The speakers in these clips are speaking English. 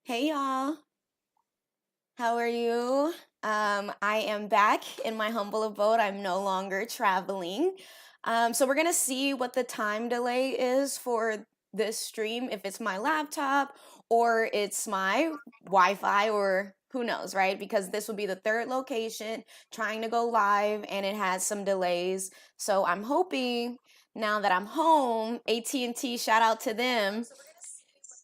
Hey y'all, how are you? I am back in my humble abode. I'm no longer traveling. So we're gonna see what the time delay is for this stream, if it's my laptop or it's my Wi-Fi or who knows, right? Because this will be the third location trying to go live and it has some delays. So I'm hoping now that I'm home, AT&T, shout out to them.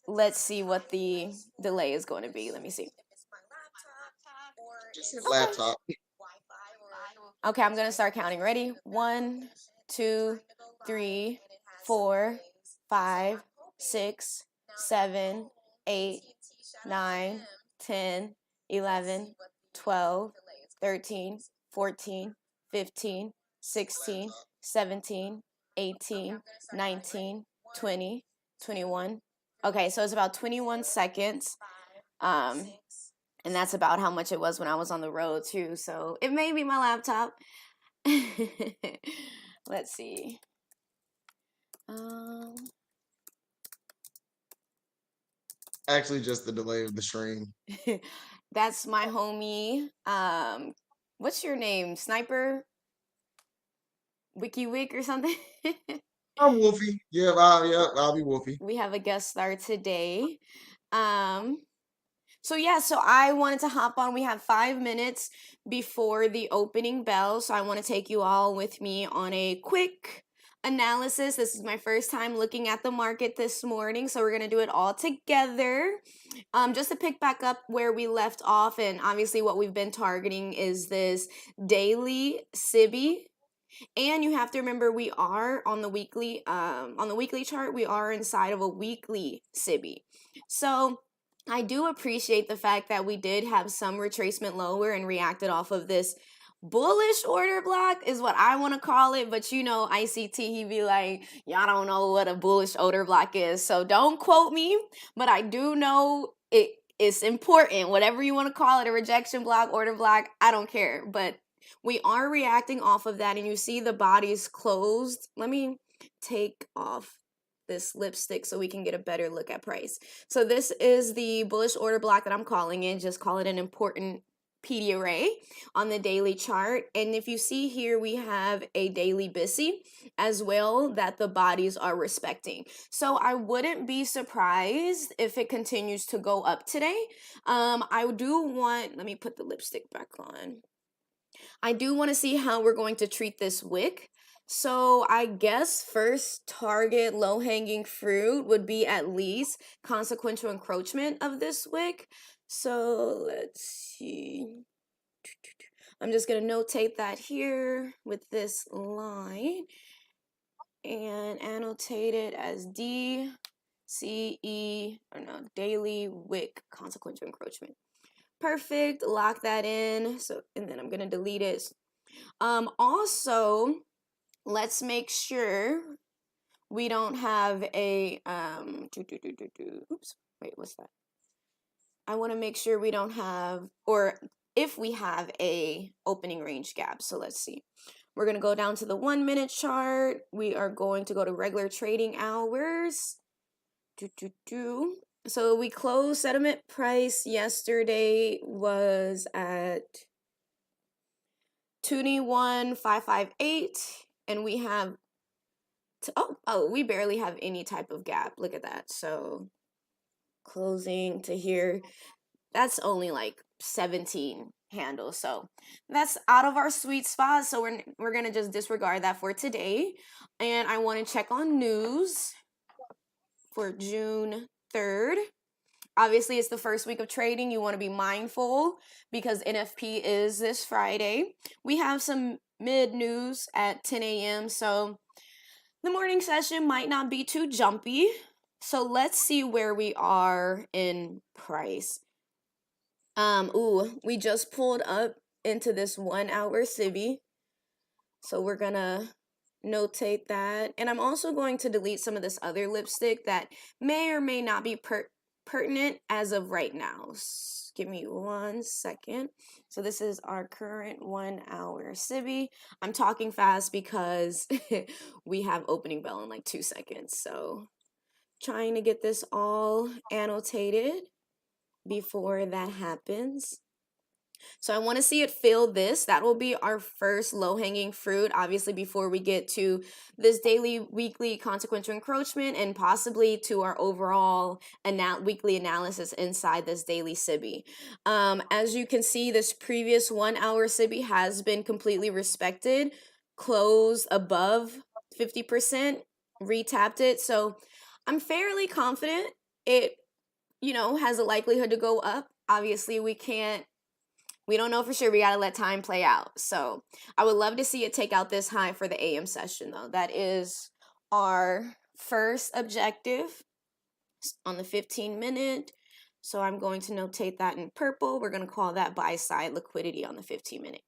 Let's see what the delay is going to be. Let me see. Just his Okay. laptop. Okay, I'm gonna start counting. Ready? One, two, three, 4, 5, 6, 7, 8, 9, 10, 11, 12, 13, 14, 15, 16, 17, 18, 19, 20, 21. Okay, so it's about 21 seconds. Um, and that's about how much it was when I was on the road too. So it may be my laptop. Let's see. Um, Actually, just the delay of the stream. that's my homie. What's your name? Sniper WikiWik or something? I'm Wolfie. I'll be Wolfie. We have a guest star today. Um, so I wanted to hop on. We have 5 minutes before the opening bell. So I want to take you all with me on a quick analysis. This is my first time looking at the market this morning. So we're going to do it all together. Just to pick back up where we left off, and obviously what we've been targeting is this daily SIBI. And you have to remember we are on the weekly chart, we are inside of a weekly SIBI. So I do appreciate the fact that we did have some retracement lower and reacted off of this bullish order block is what I want to call it. But you know, ICT, he be like, y'all don't know what a bullish order block is. So don't quote me, but I do know it's important. Whatever you want to call it, a rejection block, order block, I don't care. But we are reacting off of that, and you see the body's closed. Let me take off this lipstick so we can get a better look at price. So this is the bullish order block that I'm calling it. Just call it an important PD array on the daily chart. And if you see here, we have a daily BISI as well that the bodies are respecting. So I wouldn't be surprised if it continues to go up today. I do want, let me put the lipstick back on. I do want to see how we're going to treat this wick. So I guess first target low hanging fruit would be at least consequential encroachment of this wick. So let's see. I'm just going to notate that here with this line and annotate it as D, C, E, or no, daily wick consequential encroachment. Perfect. Lock that in. So, and then I'm going to delete it. Also, let's make sure we don't have a oops, wait, what's that? I want to make sure we don't have, or if we have a opening range gap. So let's see. We're going to go down to the 1 minute chart. We are going to go to regular trading hours. So we closed settlement price yesterday was at 21,558, and we have we barely have any type of gap. Look at that. So closing to here, that's only like 17 handles. So that's out of our sweet spot. So we're gonna just disregard that for today. And I want to check on news for June 3rd. Obviously, it's the first week of trading. You want to be mindful because NFP is this Friday. We have some mid news at 10 a.m. So the morning session might not be too jumpy. So let's see where we are in price. We just pulled up into this 1 hour SIBI. So we're gonna notate that. And I'm also going to delete some of this other lipstick that may or may not be pertinent as of right now. Give me 1 second. So this is our current 1 hour SIBI. I'm talking fast because we have opening bell in like 2 seconds. So trying to get this all annotated. before that happens. So I want to see it fill this. That will be our first low-hanging fruit, obviously, before we get to this daily, weekly consequential encroachment and possibly to our overall weekly analysis inside this daily SIBI. As you can see, this previous 1 hour SIBI has been completely respected, closed above 50%, retapped it. So I'm fairly confident it, has a likelihood to go up. Obviously, we don't know for sure. We got to let time play out. So I would love to see it take out this high for the AM session, though. That is our first objective on the 15-minute. So I'm going to notate that in purple. We're going to call that buy side liquidity on the 15-minute.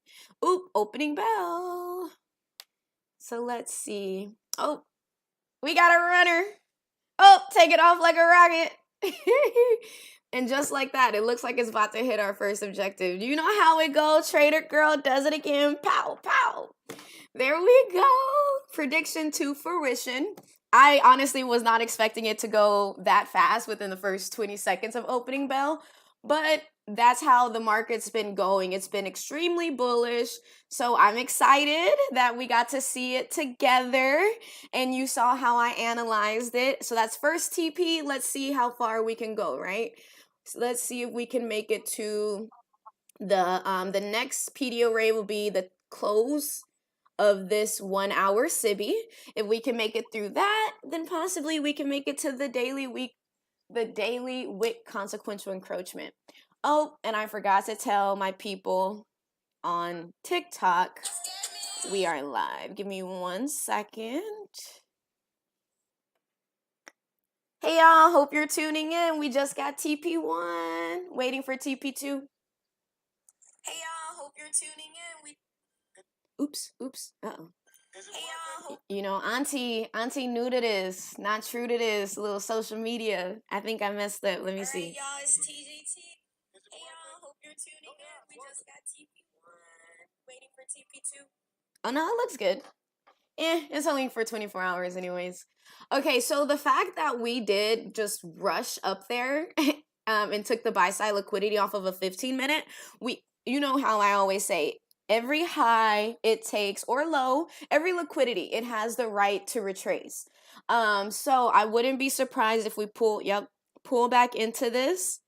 Oop, opening bell. So let's see. Oh, we got a runner. Oh, take it off like a rocket. And just like that, it looks like it's about to hit our first objective. You know how it goes. Trader girl does it again. Pow, pow. There we go. Prediction to fruition. I honestly was not expecting it to go that fast within the first 20 seconds of opening bell, but that's how the market's been going. It's been extremely bullish. So I'm excited that we got to see it together and you saw how I analyzed it. So that's first TP. Let's see how far we can go, right? So let's see if we can make it to the next PD array will be the close of this 1 hour SIBI. If we can make it through that, then possibly we can make it to the daily wick consequential encroachment. Oh, and I forgot to tell my people on TikTok we are live. Give me 1 second. Hey y'all, hope you're tuning in. We just got TP1, waiting for TP2. Hey y'all, hope you're tuning in. Oops. Uh-oh. Hey y'all, Auntie new to this, not true to this little social media. I think I messed up. Let me see. All right, y'all, it's TJT. Hey y'all, hope you're tuning in. We just got TP1, waiting for TP2. Oh no, it looks good. It's only for 24 hours anyways. Okay, so the fact that we did just rush up there and took the buy side liquidity off of a 15-minute, you know how I always say, every high it takes or low, every liquidity, it has the right to retrace. So I wouldn't be surprised if we pull back into this.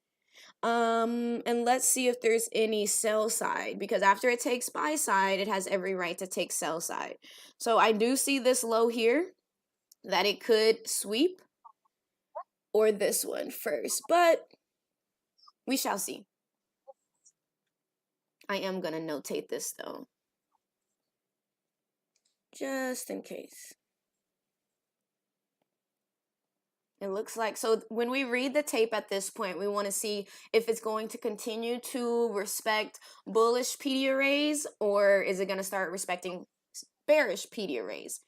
And let's see if there's any sell side, because after it takes buy side, it has every right to take sell side. So I do see this low here that it could sweep, or this one first, but we shall see. I am gonna notate this though, just in case. It looks like, so when we read the tape at this point, we want to see if it's going to continue to respect bullish PD arrays, or is it going to start respecting bearish PD arrays?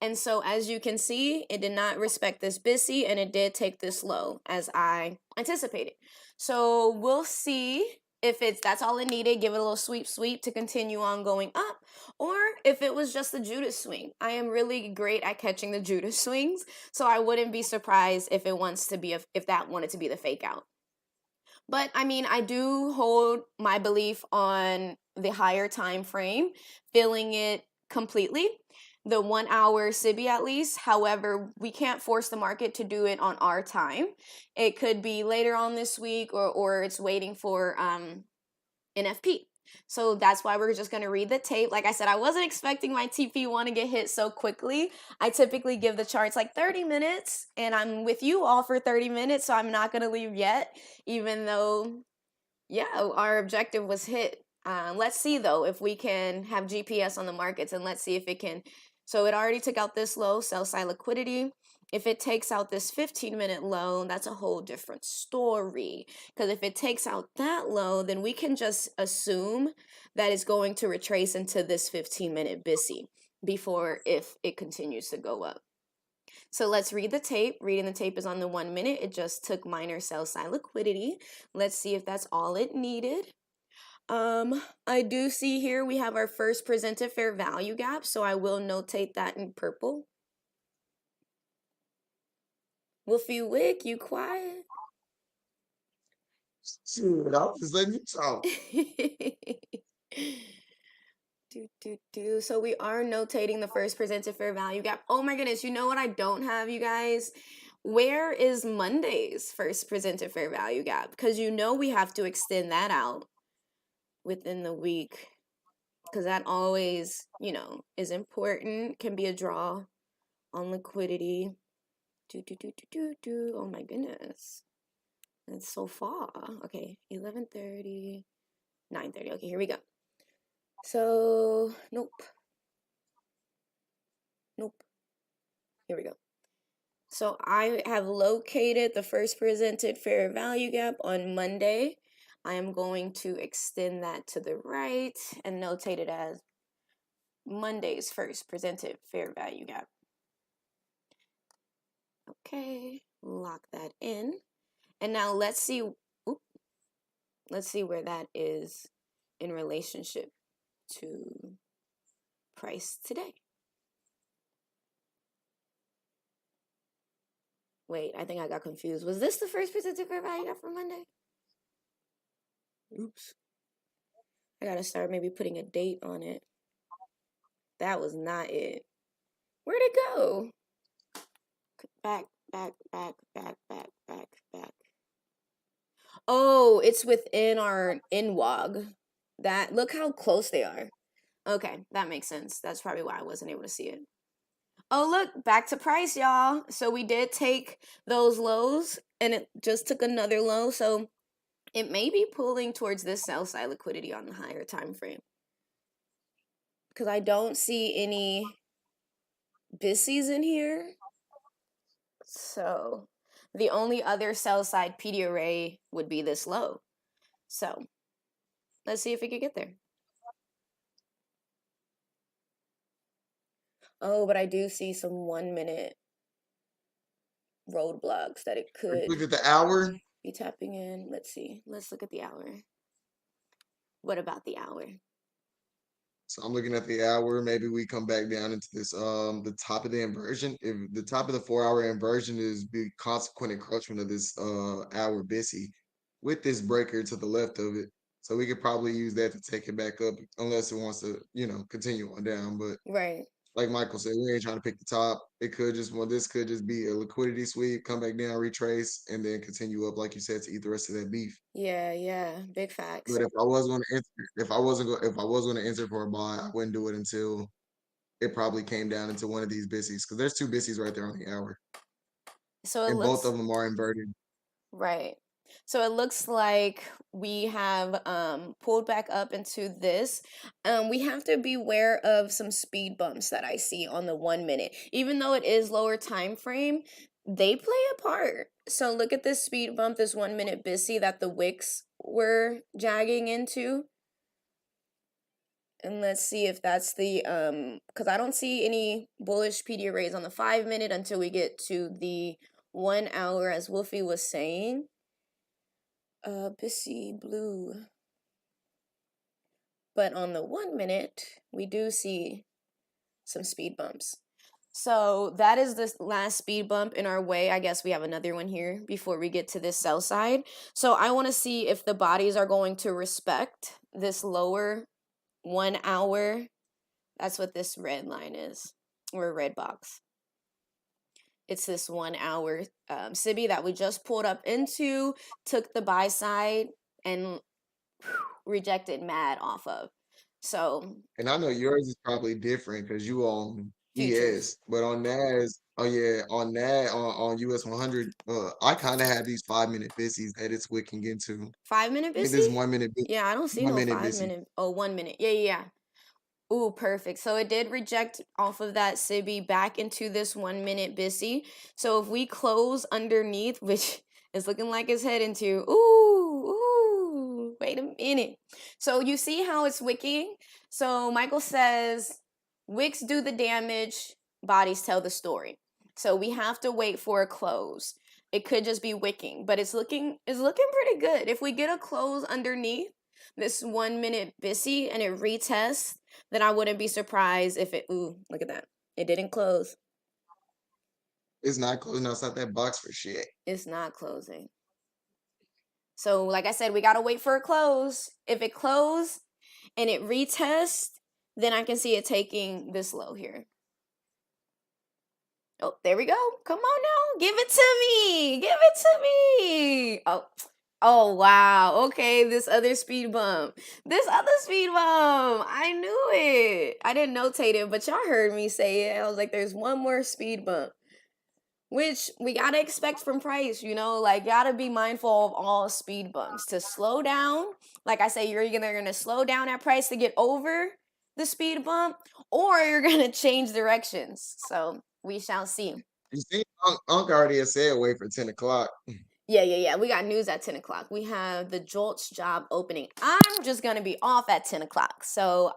And so as you can see, it did not respect this BISI, and it did take this low as I anticipated. So we'll see if that's all it needed, give it a little sweep to continue on going up, or if it was just the Judas swing. I am really great at catching the Judas swings, so I wouldn't be surprised if it wants to be if that wanted to be the fake out. But I mean, I do hold my belief on the higher time frame, filling it completely, the 1 hour SIBI at least. However, we can't force the market to do it on our time. It could be later on this week, or it's waiting for NFP. So that's why we're just going to read the tape. Like I said, I wasn't expecting my TP1 to get hit so quickly. I typically give the charts like 30 minutes, and I'm with you all for 30 minutes, so I'm not going to leave yet, even though, yeah, our objective was hit. Let's see, though, if we can have GPS on the markets, and let's see if it can. So it already took out this low, sell side liquidity. If it takes out this 15-minute low, that's a whole different story. Because if it takes out that low, then we can just assume that it's going to retrace into this 15-minute BISI before, if it continues to go up. So let's read the tape. Reading the tape is on the 1 minute. It just took minor sell side liquidity. Let's see if that's all it needed. I do see here we have our first presented fair value gap, so I will notate that in purple. Wolfie Wick, you quiet? Shit, I was just letting you talk. So we are notating the first presented fair value gap. Oh my goodness, you know what I don't have, you guys? Where is Monday's first presented fair value gap? Because you know we have to extend that out within the week. Because that always, is important. Can be a draw on liquidity. Oh my goodness. That's so far. Okay, 11:30, 9:30. Okay, here we go. So, nope. Here we go. So I have located the first presented fair value gap on Monday. I am going to extend that to the right and notate it as Monday's first presented fair value gap. Okay, lock that in. And now let's see where that is in relationship to price today. Wait, I think I got confused. Was this the first presented fair value gap for Monday? Oops. I gotta start maybe putting a date on it. That was not it. Where'd it go? Back. Oh, it's within our INWOG. Look how close they are. Okay, that makes sense. That's probably why I wasn't able to see it. Oh, look, back to price, y'all. So we did take those lows and it just took another low. So it may be pulling towards this sell side liquidity on the higher time frame. Because I don't see any BISIs in here. So the only other sell side PD array would be this low. So let's see if we could get there. Oh, but I do see some 1 minute roadblocks that it could Look at the hour. be tapping in. Let's see. Let's look at the hour. What about the hour? So I'm looking at the hour. Maybe we come back down into this the top of the inversion. If the top of the 4 hour inversion is the consequent encroachment of this hour BISI with this breaker to the left of it. So we could probably use that to take it back up unless it wants to, continue on down. But Right. like Michael said, we ain't trying to pick the top. This could just be a liquidity sweep, come back down, retrace, and then continue up, like you said, to eat the rest of that beef. Yeah. Big facts. But if I was going to enter, if I was going to enter for a buy, I wouldn't do it until it probably came down into one of these BISIs because there's two BISIs right there on the hour, So it and both looks of them are inverted. right. So it looks like we have pulled back up into this. We have to beware of some speed bumps that I see on the 1 minute. Even though it is lower time frame, they play a part. So look at this speed bump, this 1 minute BISI that the wicks were jagging into. And let's see if that's the because I don't see any bullish PD arrays on the 5 minute until we get to the 1 hour, as Wolfie was saying. BISI blue. But on the 1 minute, we do see some speed bumps. So that is the last speed bump in our way. I guess we have another one here before we get to this sell side. So I want to see if the bodies are going to respect this lower 1 hour. That's what this red line is, or red box. It's this 1 hour SIBI that we just pulled up into, took the buy side, and rejected mad off of. So, And I know yours is probably different because you on futures. ES, but on NAS, oh yeah, on US 100, I kind of have these 5 minute BISIs that it's wicking into. 5 minute I think this busy? 1 minute, Yeah, I don't see 1 no minute 5 BISI. minute. Oh, 1 minute. Yeah. Ooh, perfect. So it did reject off of that SIBI back into this 1 minute BISI. So if we close underneath, which is looking like it's heading to, wait a minute. So you see how it's wicking? So Michael says, wicks do the damage, bodies tell the story. So we have to wait for a close. It could just be wicking, but it's looking pretty good. If we get a close underneath this 1 minute BISI and it retests, then I wouldn't be surprised if it, look at that. It didn't close. It's not closing outside that box for shit. It's not closing. So like I said, we got to wait for a close. If it close and it retests, then I can see it taking this low here. Oh, there we go. Come on now. Give it to me. Give it to me. Oh, wow. Okay, this other speed bump. This other speed bump. I knew it. I didn't notate it, but y'all heard me say it. I was like, there's one more speed bump, which we got to expect from price, like, got to be mindful of all speed bumps. To slow down, like I say, you're either going to slow down at price to get over the speed bump, or you're going to change directions. So we shall see. You see, Unc already has said wait for 10 o'clock. Yeah. We got news at 10 o'clock. We have the JOLTS job opening. I'm just going to be off at 10 o'clock. So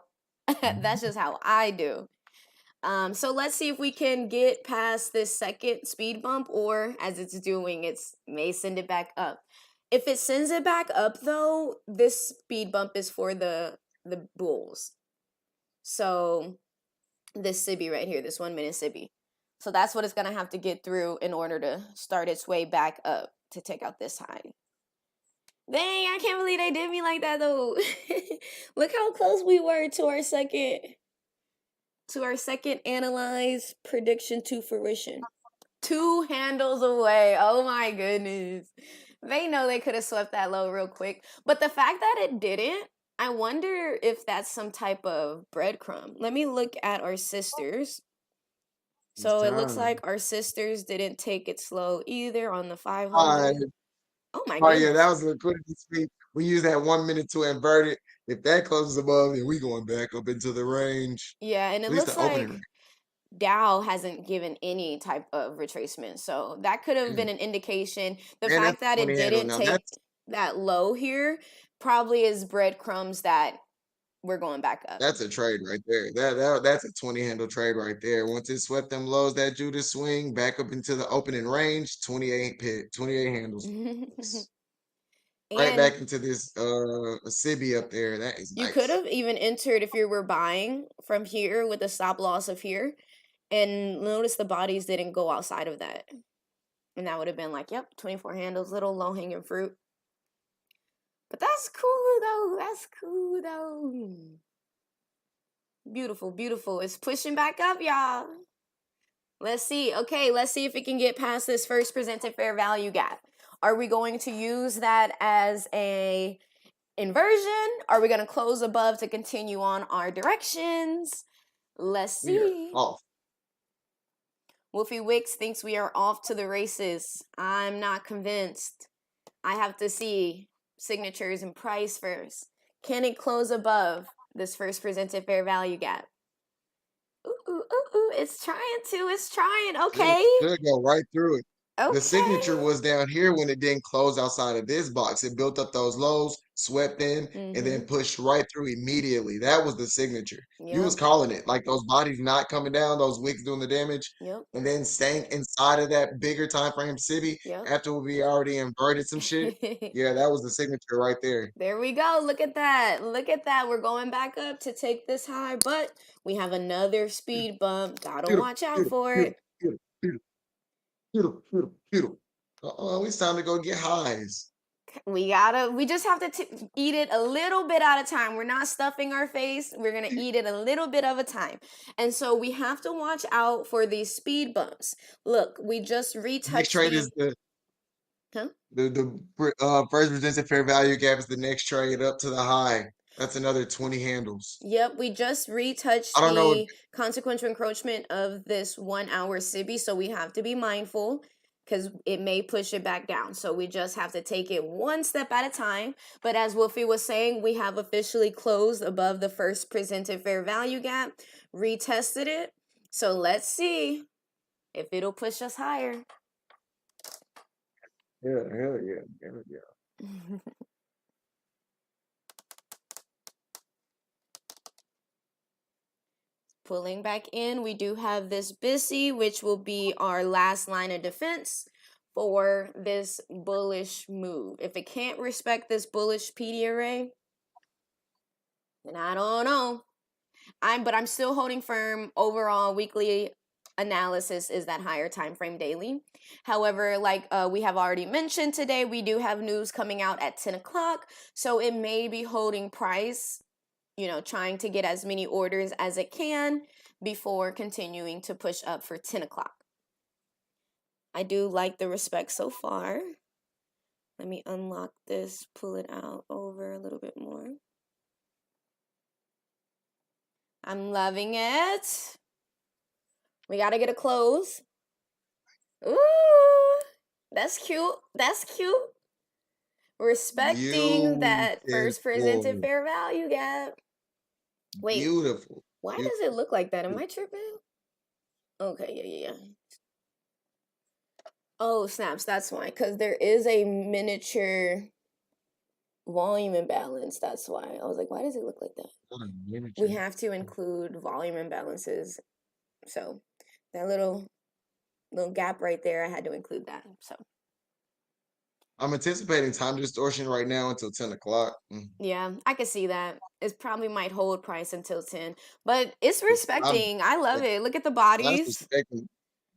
that's just how I do. So let's see if we can get past this second speed bump, or as it's doing, it may send it back up. If it sends it back up, though, this speed bump is for the bulls. So this SIBI right here, this 1 minute SIBI. So that's what it's going to have to get through in order to start its way back up to take out this high. Dang, I can't believe they did me like that, though. Look how close we were to our second analyze prediction to fruition. 2 handles away. Oh my goodness. They know they could have swept that low real quick. But the fact that it didn't, I wonder if that's some type of breadcrumb. Let me look at our sisters. So it looks like our sisters didn't take it slow either on the 500. Oh my goodness. Yeah, that was a liquidity speed. We use that 1 minute to invert it. If that closes above, then we going back up into the range. Yeah, and it looks like Dow hasn't given any type of retracement. So that could have been an indication. The fact that it didn't take that low here probably is breadcrumbs that we're going back up. That's a trade right there. That's a 20 handle trade right there. Once it swept them lows, that Judas swing back up into the opening range, 28 handles. Right back into this SIBI up there. That is nice. You could have even entered if you were buying from here with a stop loss of here, and notice the bodies didn't go outside of that. And that would have been like, yep, 24 handles, little low hanging fruit. But that's cool though. That's cool though. Beautiful, beautiful. It's pushing back up, y'all. Let's see. Okay, let's see if it can get past this first presented fair value gap. Are we going to use that as a inversion? Are we going to close above to continue on our directions? Let's see. Off. Wolfie Wicks thinks we are off to the races. I'm not convinced. I have to see signatures and price first. Can it close above this first presented fair value gap? Ooh, it's trying to. It's trying. Okay. It should go right through it. Okay. The signature was down here when it didn't close outside of this box. It built up those lows, swept in, and then pushed right through immediately. That was the signature. Yep. You was calling it. Like those bodies not coming down, those wicks doing the damage, and then staying inside of that bigger time frame SIBI after we already inverted some shit. Yeah, that was the signature right there. There we go. Look at that. Look at that. We're going back up to take this high, but we have another speed bump. Gotta watch out for it. Beautiful. It's time to go get highs. We just have to eat it a little bit at a time. We're not stuffing our face. We're going to eat it a little bit of a time. And so we have to watch out for these speed bumps. Look, we just retouched. Next trade is the first presented fair value gap is the next trade up to the high. That's another 20 handles. Yep, we just retouched the consequential encroachment of this 1 hour SIBI, so we have to be mindful because it may push it back down. So we just have to take it one step at a time. But as Wolfie was saying, we have officially closed above the first presented fair value gap, retested it. So let's see if it'll push us higher. Yeah, hell yeah. Pulling back in, we do have this BISI, which will be our last line of defense for this bullish move. If it can't respect this bullish PD array, then I don't know. But I'm still holding firm overall weekly analysis is that higher time frame daily. However, like we have already mentioned today, we do have news coming out at 10 o'clock, so it may be holding price, trying to get as many orders as it can before continuing to push up for 10 o'clock. I do like the respect so far. Let me unlock this, pull it out over a little bit more. I'm loving it. We gotta get a close. Ooh, that's cute. That's cute. Respecting that first presented Beautiful. fair value gap. Wait, Beautiful. why Beautiful. does it look like that? Am I tripping? Okay, yeah. Oh, snaps, that's why. Because there is a miniature volume imbalance. That's why. I was like, why does it look like that? We have to include volume imbalances. So that little gap right there, I had to include that. So I'm anticipating time distortion right now until 10 o'clock. yeah, I could see that. It probably might hold price until 10, but it's I'm respecting. I love it. Look at the that's bodies. respecting.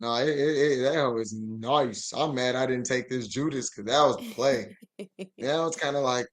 No, that was nice. I'm mad I didn't take this Judas because that was play. Now it's kind of like,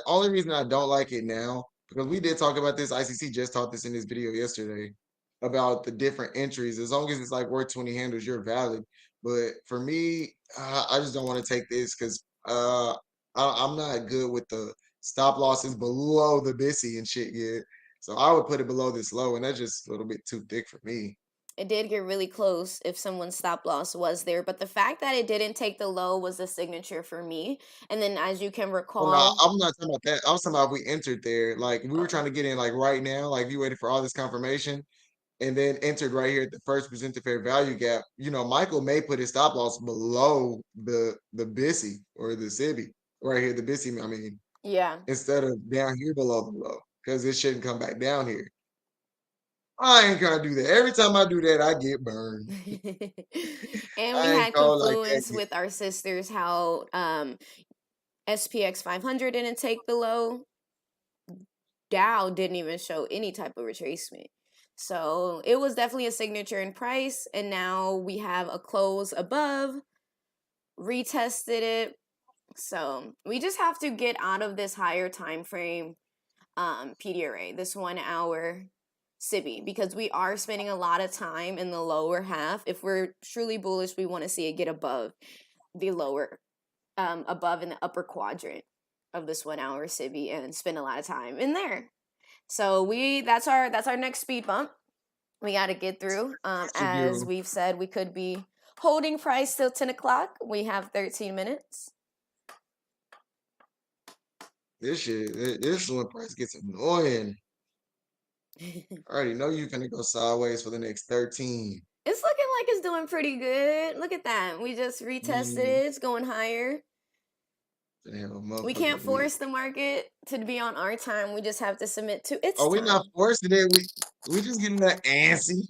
only reason I don't like it now, because we did talk about this. ICC just taught this in this video yesterday about the different entries. As long as it's like worth 20 handles, you're valid. But for me, I just don't want to take this because I'm not good with the stop losses below the Bissy and shit yet. So I would put it below this low, and that's just a little bit too thick for me. It did get really close if someone's stop loss was there, but the fact that it didn't take the low was the signature for me. And then, as you can Oh no, recall, I'm not talking about that. I was talking about if we entered there, like we were oh, trying to get in like right now, like you waited for all this confirmation and then entered right here at the first presented fair value gap. Michael may put his stop loss below the Bissy or the Sibby right here, the Bissy, I mean, yeah. instead of down here below the low, because it shouldn't come back down here. I ain't gonna do that. Every time I do that, I get burned. And we I ain't had called like that confluence yet. with our sisters how SPX 500 didn't take the low. Dow didn't even show any type of retracement. So it was definitely a signature in price. And now we have a close above, retested it. So we just have to get out of this higher time frame PDRA, this 1 hour SIBI, because we are spending a lot of time in the lower half. If we're truly bullish, we want to see it get above the lower, above in the upper quadrant of this 1 hour SIBI and spend a lot of time in there. So that's our next speed bump. We got to get through. As we've said, we could be holding price till 10 o'clock. We have 13 minutes. This is when price gets annoying. I already know you're gonna go sideways for the next 13. It's looking like it's doing pretty good. Look at that. We just retested it. It's going higher. We can't force the market to be on our time. We just have to submit to its Oh, we're time. not forcing it. We just getting that antsy.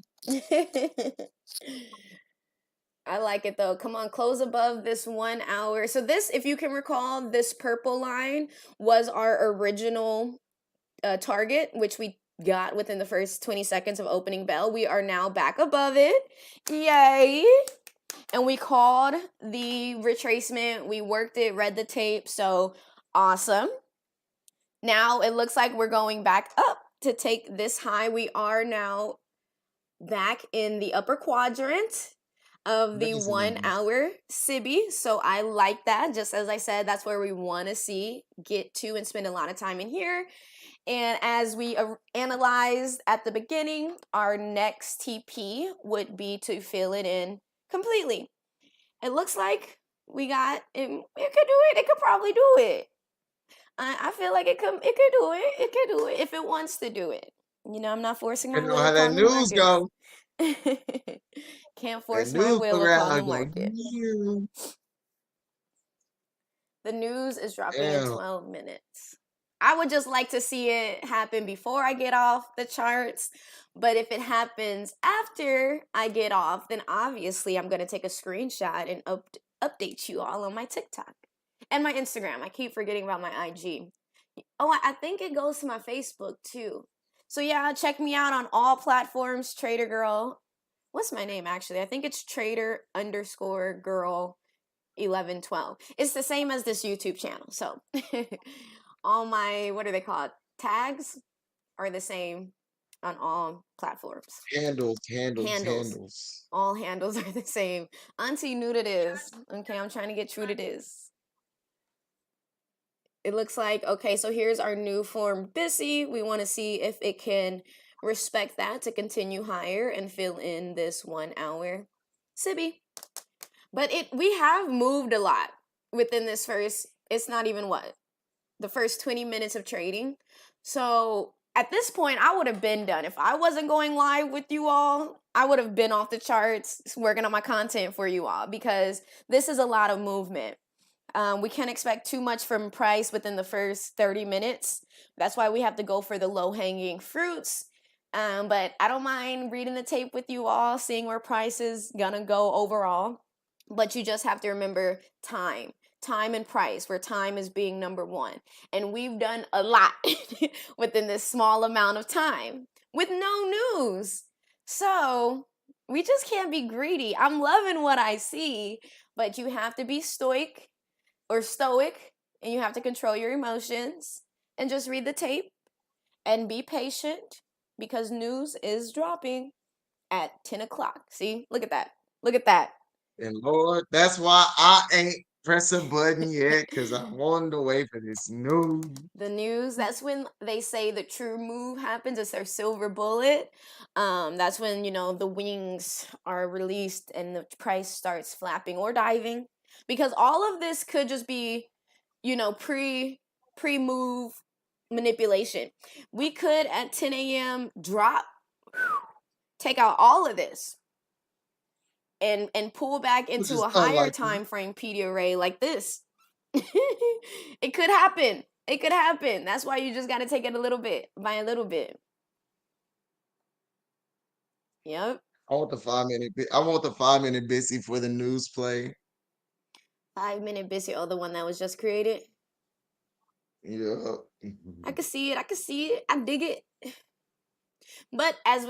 I like it though. Come on, close above this 1 hour. So this, if you can recall, this purple line was our original target, which we got within the first 20 seconds of opening bell. We are now back above it. Yay! And we called the retracement. We worked it, read the tape. So awesome. Now it looks like we're going back up to take this high. We are now back in the upper quadrant of the 1 hour SIBI. So I like that. Just as I said, that's where we want to get to and spend a lot of time in here. And as we analyzed at the beginning, our next TP would be to fill it in completely. It looks like we got it. It could do it. It could probably do it. I feel like it could do it. It could do it if it wants to do it. I'm not forcing my You know will how that upon the news market. go. Can't That force my news will upon the market. go. The news is dropping in Damn. 12 minutes. I would just like to see it happen before I get off the charts. But if it happens after I get off, then obviously I'm going to take a screenshot and update you all on my TikTok and my Instagram. I keep forgetting about my IG. Oh, I think it goes to my Facebook too. So yeah, check me out on all platforms, Trader Girl What's my name actually? I think it's Trader underscore girl 1112. It's the same as this YouTube channel. So all my, what are they called? Tags are the same on all platforms. Handles. Handles. All handles are the same. Auntie knew to this. Okay, I'm trying to get true to this. It looks like, okay, so here's our new form Bissy. We want to see if it can respect that to continue higher and fill in this 1 hour Sibby. But we have moved a lot within this first, it's not even what, the first 20 minutes of trading. So at this point, I would have been done. If I wasn't going live with you all, I would have been off the charts working on my content for you all, because this is a lot of movement. We can't expect too much from price within the first 30 minutes. That's why we have to go for the low-hanging fruits. But I don't mind reading the tape with you all, seeing where price is gonna go overall. But you just have to remember time and price, where time is being number one. And we've done a lot within this small amount of time with no news. So we just can't be greedy. I'm loving what I see, but you have to be stoic, and you have to control your emotions and just read the tape and be patient, because news is dropping at 10 o'clock. See, look at that. Look at that. And Lord, that's why I ain't press a button yet, because I wanted to wait for this news. The news, that's when they say the true move happens. It's their silver bullet. That's when, the wings are released and the price starts flapping or diving. Because all of this could just be, pre-move manipulation. We could at 10 a.m. drop, take out all of this, and pull back Which into is a higher unlikely. time frame PD array like this. It could happen. It could happen. That's why you just got to take it a little bit by a little bit. Yep. I want the 5 minute. I want the 5 minute Bissy for the news play. 5 minute Bissy, the one that was just created. Yeah. I could see it. I could see it. I dig it. But as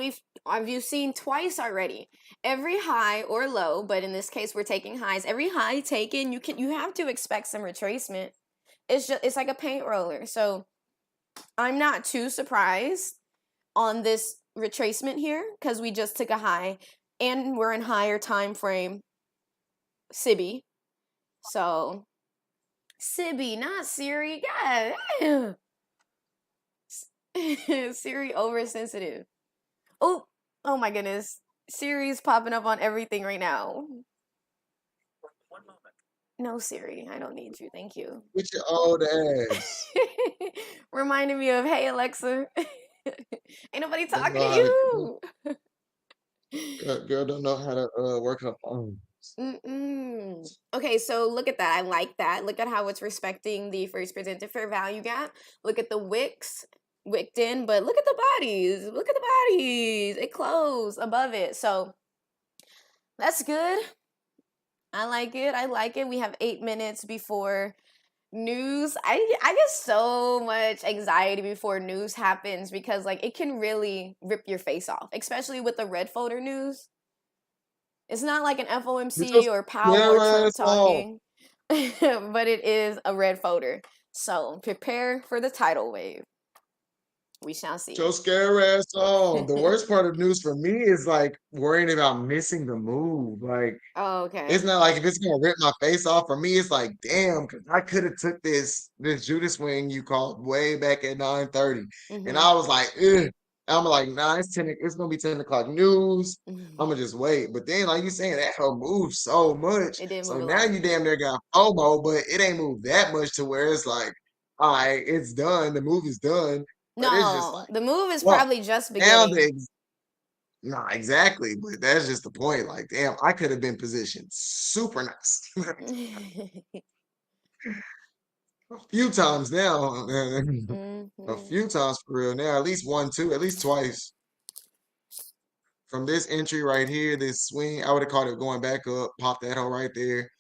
you've seen twice already, every high or low, but in this case we're taking highs. Every high taken, you have to expect some retracement. It's like a paint roller. So I'm not too surprised on this retracement here, because we just took a high and we're in higher time frame Sibby. So Sibby, not Siri. God. Siri oversensitive. Oh my goodness. Siri's popping up on everything right now. No, Siri, I don't need you. Thank you. With your old ass. Reminding me of, hey, Alexa. Ain't nobody Don't talking know to how to, you. girl don't know how to work her phone. Okay, so look at that. I like that. Look at how it's respecting the first presented fair value gap. Look at the wicks wicked in, but look at the bodies. Look at the bodies. It closed above it. So that's good. I like it. I like it. We have 8 minutes before news. I get so much anxiety before news happens, because it can really rip your face off, especially with the red folder news. It's not like an Get your FOMC or Powell scare or Trump ass on. talking, but it is a red folder. So prepare for the tidal wave. We shall see. Get your scare ass on. The worst part of news for me is worrying about missing the move. Oh, okay. It's not like if it's gonna rip my face off. For me, it's like, damn, because I could have took this Judas swing you called way back at 9:30, and I was like, ugh. I'm like, nah, it's gonna be 10 o'clock news. I'm gonna just wait. But then, like you saying, that hoe moved so much. It did So move a now lot. you damn near got FOMO, but it ain't moved that much to where it's like, all right, it's done. The move is done. But it's just No, like, the move is well, probably just now beginning. nah, exactly. But that's just the point. Like, damn, I could have been positioned super nice. A few times now. A few times for real now. At least one, two, at least twice. From this entry right here, this swing, I would have caught it going back up, pop that hole right there.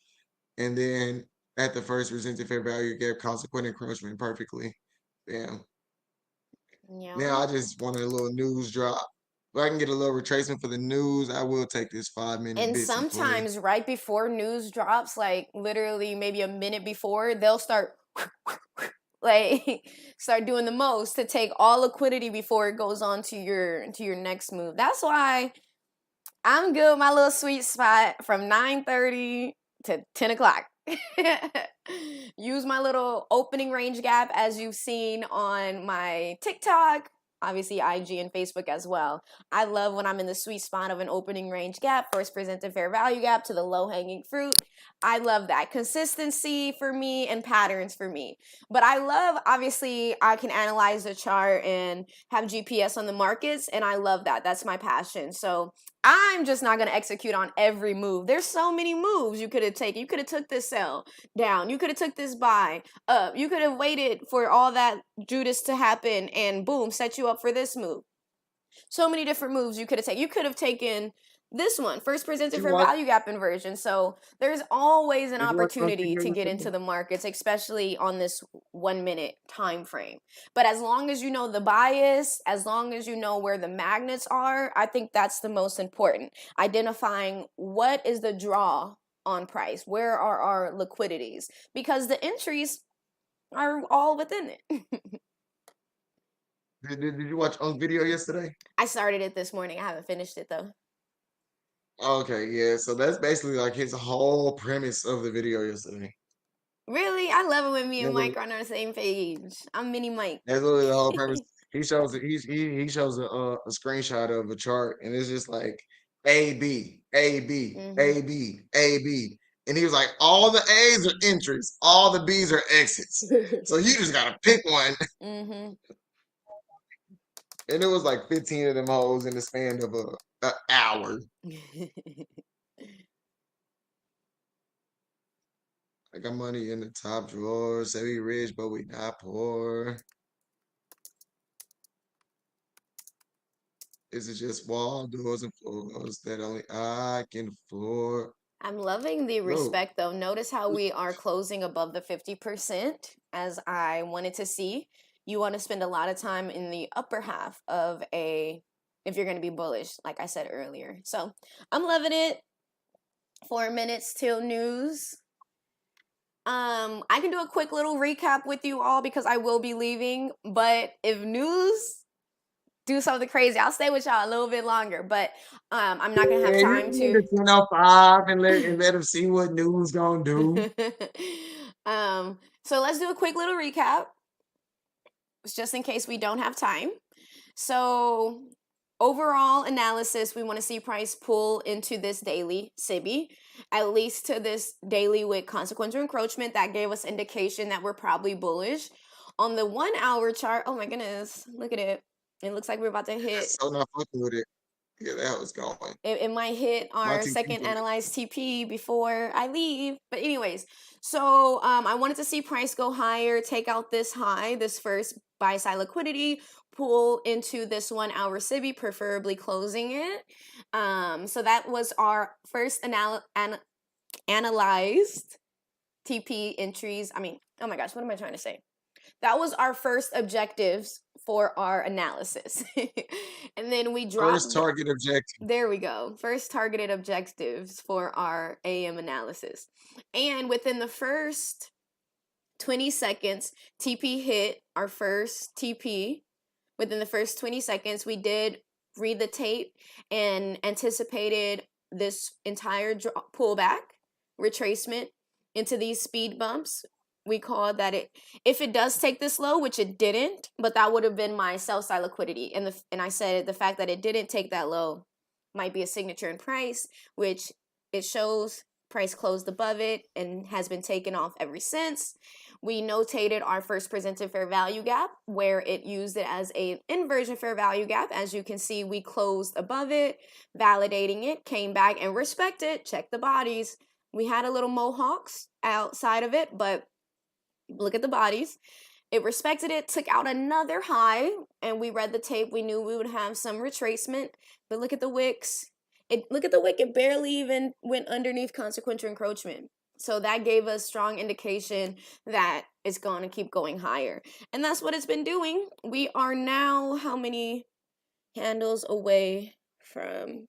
And then at the first presented fair value gap, consequent encroachment perfectly. Bam. Yeah. Now I just wanted a little news drop. If I can get a little retracement for the news, I will take this 5 minute And Bissy play. sometimes right before news drops, like literally maybe a minute before, they'll start like start doing the most to take all liquidity before it goes on to your next move. That's why I'm good with my little sweet spot from 9:30 to 10 o'clock. Use my little opening range gap as you've seen on my TikTok, obviously IG and Facebook as well. I love when I'm in the sweet spot of an opening range gap, first presented fair value gap to the low hanging fruit. I love that consistency for me and patterns for me. But I love, obviously, I can analyze the chart and have GPS on the markets, and I love that. That's my passion. So I'm just not going to execute on every move. There's so many moves you could have taken. You could have took this sell down. You could have took this buy up. You could have waited for all that Judas to happen and boom, set you up for this move. So many different moves you could have taken. You could have taken this one, first Did presented you for watch? value gap inversion. So there's always an Did you watch my opportunity video to get yesterday? into the markets, especially on this 1 minute time frame. But as long as you know the bias, as long as you know where the magnets are, I think that's the most important. Identifying what is the draw on price, where are our liquidities, because the entries are all within it. Did you watch video yesterday? I started it this morning. I haven't finished it though. Okay, yeah. So that's basically like his whole premise of the video yesterday. Really? I love it when me and That's Mike literally, are on the same page. I'm mini Mike. that's literally the whole premise. He shows a screenshot of a chart, and it's just like A B A B hmm A B A B, and he was like, all the A's are entries, all the B's are exits. So you just gotta pick one, hmm and it was like 15 of them hoes in the span of a hour. I got money in the top drawer. Say we rich, but we not poor. Is it just wall doors and floors that only I can afford? I'm loving the Bro, respect though. Notice how we are closing above the 50% as I wanted to see. You want to spend a lot of time in the upper half of a, if you're going to be bullish, like I said earlier. So I'm loving it. 4 minutes till news. I can do a quick little recap with you all because I will be leaving. But if news do something crazy, I'll stay with y'all a little bit longer. But I'm not gonna have man, time you need to. to 10:05 and let them see what news gonna do. So let's do a quick little recap, just in case we don't have time. So overall analysis, we want to see price pull into this daily SIBI, at least to this daily with consequential encroachment. That gave us indication that we're probably bullish. On the 1 hour chart, oh my goodness, look at it. It looks like we're about to hit, That's so not fucking with it. Yeah, that was going. it might hit My our TP second was analyzed TP before I leave. But anyways, so I wanted to see price go higher, take out this high, this first buy side liquidity, pull into this 1 hour SIBI, preferably closing it. So that was our first analyzed TP entries. I mean, oh my gosh, what am I trying to say? That was our first objectives for our analysis. And then we first dropped target objective. there we go. First targeted objectives for our AM analysis. And within the first 20 seconds, TP hit our first TP. Within the first 20 seconds, we did read the tape and anticipated this entire pullback, retracement into these speed bumps. We call that it, if it does take this low, which it didn't, but that would have been my sell side liquidity. And I said the fact that it didn't take that low might be a signature in price, which it shows price closed above it and has been taken off ever since. We notated our first presented fair value gap where it used it as an inversion fair value gap. As you can see, we closed above it, validating it, came back and respected, check the bodies. We had a little mohawks outside of it, but look at the bodies. It respected it, took out another high, and we read the tape. We knew we would have some retracement, but look at the wicks. Look at the wick. It barely even went underneath consequential encroachment. So that gave us strong indication that it's going to keep going higher. And that's what it's been doing. We are now how many handles away from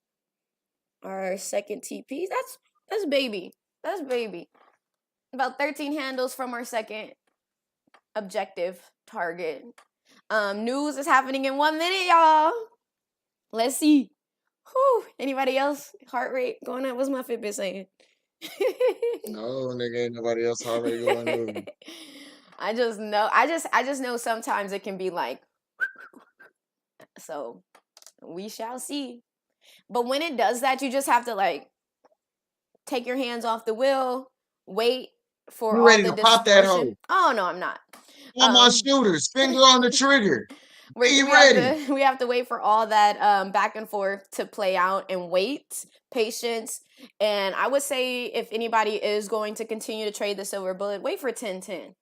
our second TP. That's baby. That's baby. About 13 handles from our second objective target. News is happening in 1 minute, y'all. Let's see. Whew. Anybody else? Heart rate going up? What's my Fitbit saying? No, nigga, ain't nobody else heart rate going up. I just know. I just know sometimes it can be like. So we shall see. But when it does that, you just have to like take your hands off the wheel, wait for You all ready the to pop that hoe? distortion. Oh no, I'm not. On my Um, shooters, finger on the trigger. Are you ready? we have to wait for all that back and forth to play out and wait, patience. And I would say if anybody is going to continue to trade the silver bullet, wait for 10-10.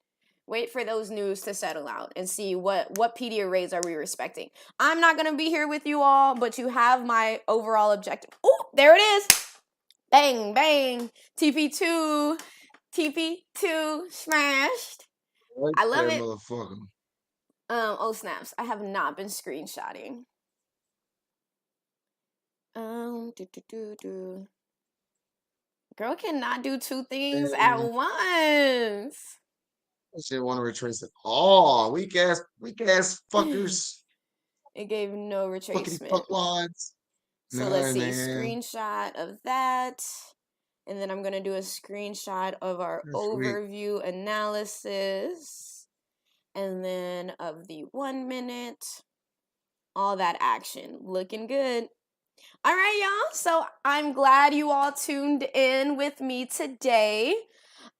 Wait for those news to settle out and see what PD arrays are we respecting. I'm not gonna be here with you all, but you have my overall objective. Oh, there it is. Bang, bang. TP2. TP2 smashed. Right I love there, it. motherfucker. Oh snaps. I have not been screenshotting. Girl cannot do two things at once. I shit want to retrace it. Oh, weak ass fuckers. It gave no Fuckity retracement. fuck lines. So Nah, let's see, man. screenshot of that. And then I'm going to do a screenshot of our That's weak. overview analysis. And then of the 1 minute. All that action. Looking good. All right, y'all. So I'm glad you all tuned in with me today.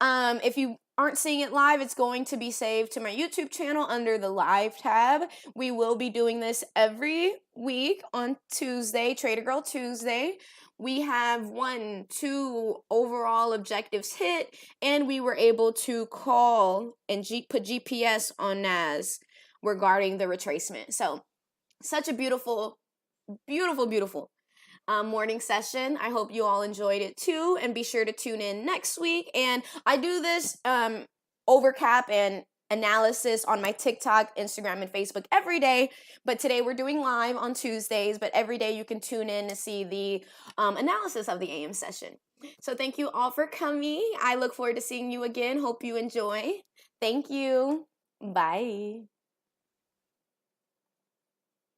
If you aren't seeing it live, it's going to be saved to my YouTube channel under the live tab. We will be doing this every week on Tuesday, Trader Girl Tuesday. We have 1, 2 overall objectives hit, and we were able to call and put GPS on NAS regarding the retracement. So such a beautiful, beautiful, beautiful morning session. I hope you all enjoyed it too, and be sure to tune in next week. And I do this overcap and analysis on my TikTok, Instagram, and Facebook every day. But today we're doing live on Tuesdays, but every day you can tune in to see the analysis of the AM session. So thank you all for coming. I look forward to seeing you again. Hope you enjoy. Thank you. Bye.